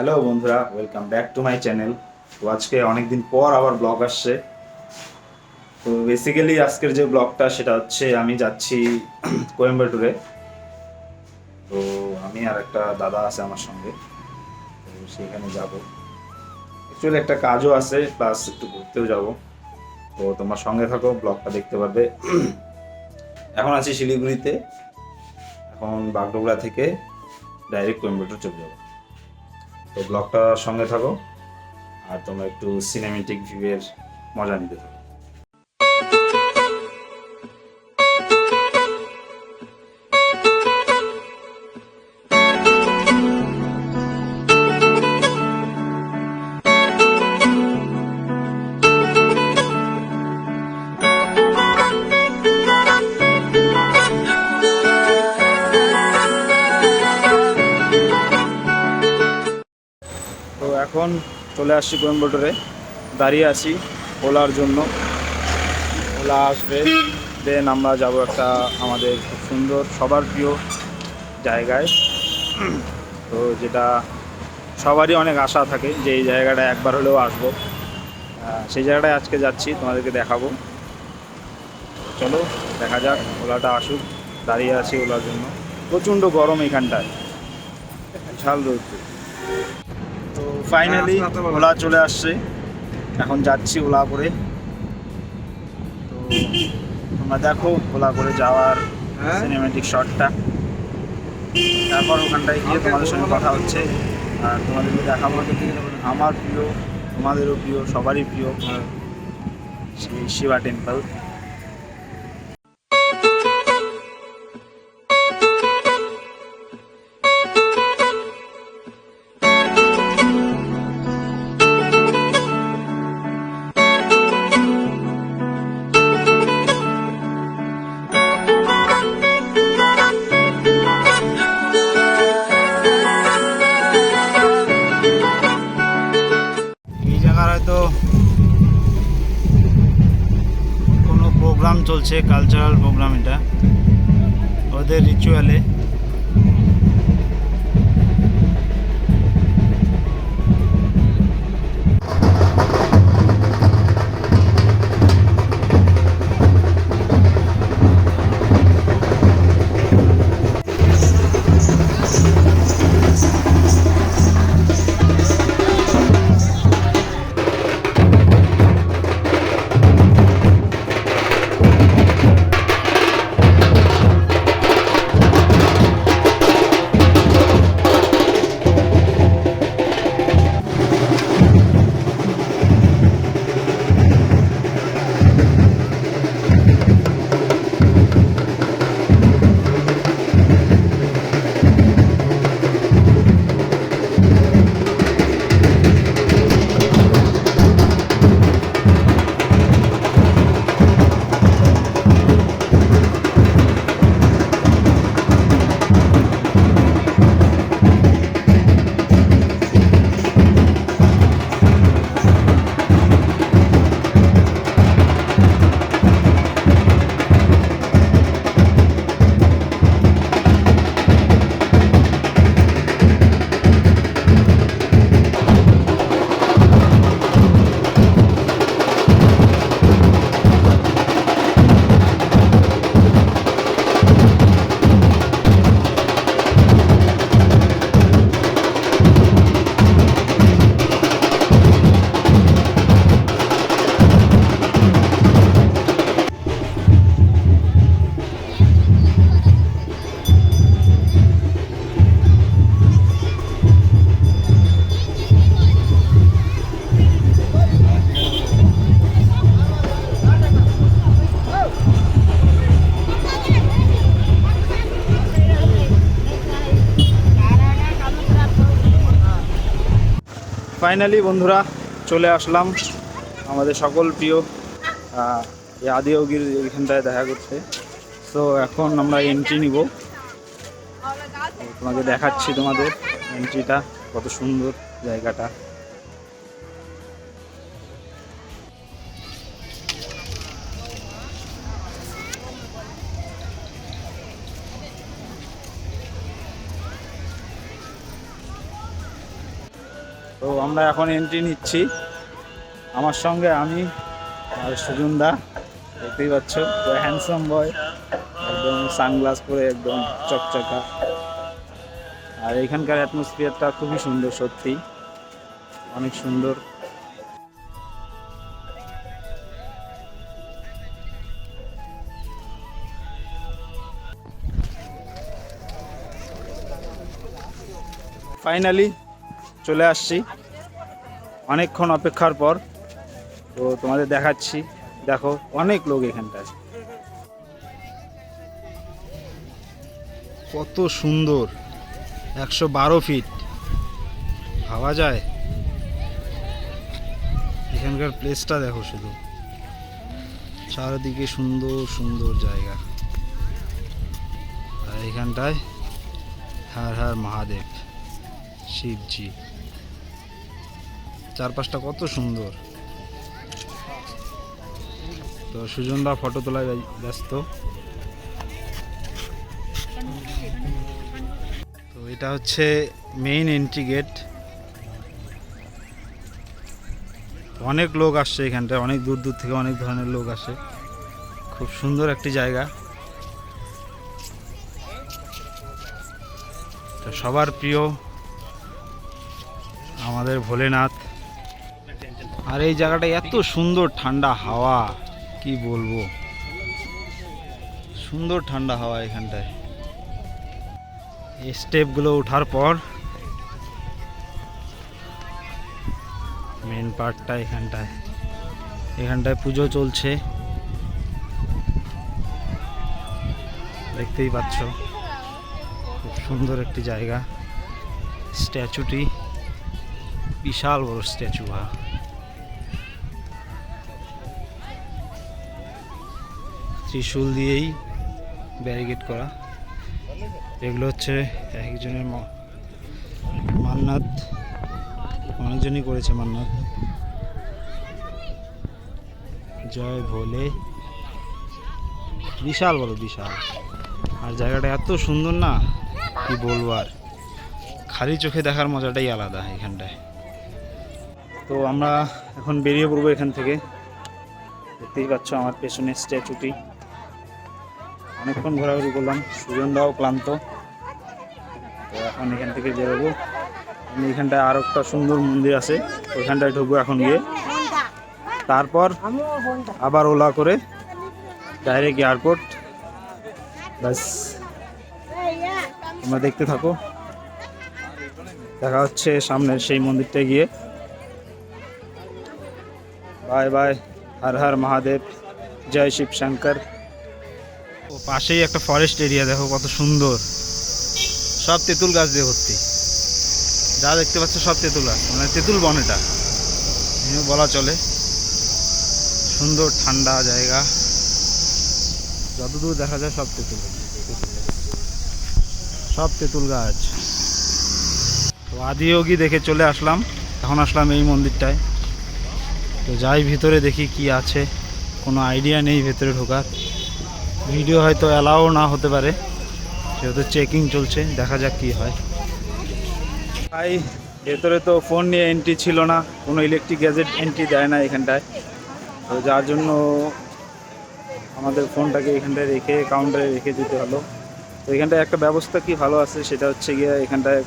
Hello বন্ধুরা, welcome back to my channel. তো আজকে অনেকদিন পর আবার ব্লগ আসছে। তো বেসিক্যালি আজকের যে ব্লগটা সেটা হচ্ছে আমি যাচ্ছি কোয়েম্বাটুরে। তো আমি আর একটা দাদা আছে আমার সঙ্গে, তো সেখানে যাব। অ্যাকচুয়ালি একটা কাজও আছে, প্লাস একটু ঘুরতেও যাব। তো তোমার সঙ্গে থাকো, ব্লগটা দেখতে পারবে। এখন আছি শিলিগুড়িতে। এখন বাগডোগরা থেকে ডাইরেক্ট কোয়েম্বাটুর চলে যাবো। তো ব্লগটা সঙ্গে থাকো আর তোমরা একটু সিনেমেটিক ভিউয়ের মজা নিতে থাকো। তো এখন চলে আসছি কোয়েম্বাটুরে, দাঁড়িয়ে আছি ওলার জন্য। ওলা আসবে, দেন আমরা যাব একটা আমাদের খুব সুন্দর সবার প্রিয় জায়গায়। তো যেটা সবারই অনেক আশা থাকে যে এই জায়গাটায় একবার হলেও আসবো। সেই জায়গাটায় আজকে যাচ্ছি, তোমাদেরকে দেখাবো। চলো দেখা যাক, ওলাটা আসুক। দাঁড়িয়ে আছি ওলার জন্য। প্রচণ্ড গরম এখানটায়, ঝাল রয়েছে। তো ফাইনালি ওলা চলে আসছে, এখন যাচ্ছি ওলা করে। তো তোমরা দেখো ওলা করে যাওয়ার সিনেমেটিক শটটা। তারপর ওখানটায় গিয়ে তোমাদের সঙ্গে কথা হচ্ছে আর তোমাদেরকে দেখাবো আমার প্রিয়, তোমাদেরও প্রিয়, সবারই প্রিয় সেই শিবা টেম্পল। হয়তো কোনো প্রোগ্রাম চলছে, কালচারাল প্রোগ্রাম, এটা ওদের রিচুয়ালে। ফাইনালি বন্ধুরা চলে আসলাম আমাদের সকল প্রিয় এই আদিয়োগির এখানটায় দেখা করতে। তো এখন আমরা এন্ট্রি নিব, তোমাকে দেখাচ্ছি তোমাদের এন্ট্রিটা, কত সুন্দর জায়গাটা। তো আমরা এখন এন্ট্রি নিচ্ছি, আমার সঙ্গে আমি আর সুজনদা, দেখতেই পাচ্ছ হ্যান্ডসাম বয়, একদম সানগ্লাস পরে একদম চকচকা। আর এখানকার অ্যাটমসফিয়ারটা খুবই সুন্দর, সত্যি অনেক সুন্দর। ফাইনালি চলে আসছি অনেকক্ষণ অপেক্ষার পর। তো তোমাদের দেখাচ্ছি, দেখো অনেক লোক এখানটায়। কত সুন্দর, 112 ফিট ভাবা যায়। এখানকার প্লেসটা দেখো, শুধু চারিদিকে সুন্দর সুন্দর জায়গা। আর এখানটায় হর হর মহাদেব, শিবজি, চারপাশটা কত সুন্দর। তো সুজনদা ফটো তোলায় ব্যস্ত। তো এটা হচ্ছে মেইন এন্ট্রি গেট। অনেক লোক আসছে এখানটায়, অনেক দূর দূর থেকে অনেক ধরনের লোক আসে। খুব সুন্দর একটি জায়গা। তো সবার প্রিয় আমাদের ভোলেনাথ। আর এই জায়গাটা এত সুন্দর, ঠান্ডা হাওয়া, কি বলবো, সুন্দর ঠান্ডা হাওয়া এখানটায়। এই স্টেপগুলো ওঠার পর মেন পার্টটা এখানটায় পুজো চলছে, দেখতেই পাচ্ছ। খুব সুন্দর একটি জায়গা। স্ট্যাচুটি বিশাল বড় স্ট্যাচু, ত্রিশূল দিয়েই ব্যারিকেড করা। এগুলো হচ্ছে একজনের মান্নাত, অনেকজনই করেছে মান্নাত। জয় ভোলে, বিশাল বড়, বিশাল। আর জায়গাটা এত সুন্দর না, কি বলবো আর, খালি চোখে দেখার মজাটাই আলাদা এখানটায়। তো আমরা এখন বেরিয়ে পড়বো এখান থেকে। দেখতেই পাচ্ছ আমার পেছনে স্ট্যাচুটি। অনেকক্ষণ ঘোরাঘুরি করলাম, সুজনদাও ক্লান্ত। তো এখন এখান থেকে বেরোবো। এখানটায় আর একটা সুন্দর মন্দির আছে, ওইখানটায় ঢুকবো এখন গিয়ে। তারপর আবার ওলা করে ডাইরেক্ট এয়ারপোর্ট। ব্যাস, তোমরা দেখতে থাকো। দেখা হচ্ছে সামনের সেই মন্দিরটায় গিয়ে। বাই বাই, হর হর মহাদেব, জয় শিব শঙ্কর। ও পাশেই একটা ফরেস্ট এরিয়া, দেখো কত সুন্দর, সব তেঁতুল গাছ দিয়ে ভর্তি। যা দেখতে পাচ্ছ সব তেঁতুল গাছ, মানে তেঁতুল বন এটা বলা চলে। সুন্দর ঠান্ডা জায়গা, যতদূর দেখা যায় সব তেঁতুল গাছ। তো আদিয়োগি দেখে চলে আসলাম। এখন আসলাম এই মন্দিরটায়। তো যাই ভিতরে, দেখি কি আছে। কোনো আইডিয়া নেই ভেতরে ঢোকার, ভিডিও হয়তো অ্যালাও না হতে পারে, যেহেতু চেকিং চলছে। দেখা যাক কি হয়। ভাই ভেতরে তো ফোন নিয়ে এন্ট্রি ছিল না, কোনো ইলেকট্রিক গ্যাজেট এন্ট্রি দেয় না এখানটায়। তো যার জন্য আমাদের ফোনটাকে এখানটায় রেখে কাউন্টারে রেখে দিতে হলো। তো এখানটায় একটা ব্যবস্থা কি ভালো আছে, সেটা হচ্ছে গিয়ে এখানটায়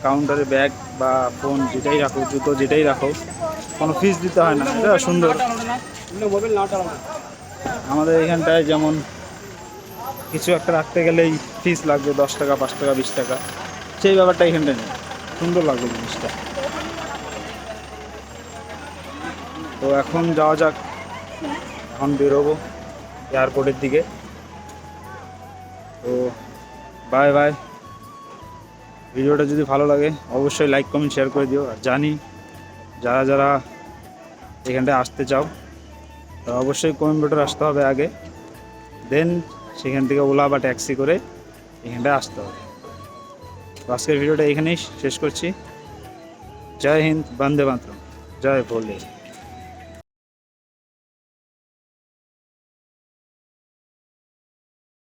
কাউন্টারে ব্যাগ বা ফোন যেটাই রাখো, জুতো যেটাই রাখো, কোনো ফিস দিতে হয় না। এটা সুন্দর। আমাদের এখানটায় যেমন কিছু একটা রাখতে গেলেই ফিস লাগবে 10 টাকা, 5 টাকা, 20 টাকা, সেই ব্যাপারটা এখানটায় নেই। সুন্দর লাগবে জিনিসটা। তো এখন যাওয়া যাক, এখন বেরোবো এয়ারপোর্টের দিকে। তো বাই বাই। ভিডিওটা যদি ভালো লাগে অবশ্যই লাইক কমেন্ট শেয়ার করে দিও। আর জানি যারা যারা এখানটায় আসতে চাও, তো অবশ্যই কোয়েম্বাটোর আসতে হবে আগে, দেন সেখান থেকে ওলা বা ট্যাক্সি করে এখানটায় আসতে হবে। তো আজকের ভিডিওটা এখানেই শেষ করছি। জয় হিন্দ, বন্দে মাতরম, জয় ভোলে।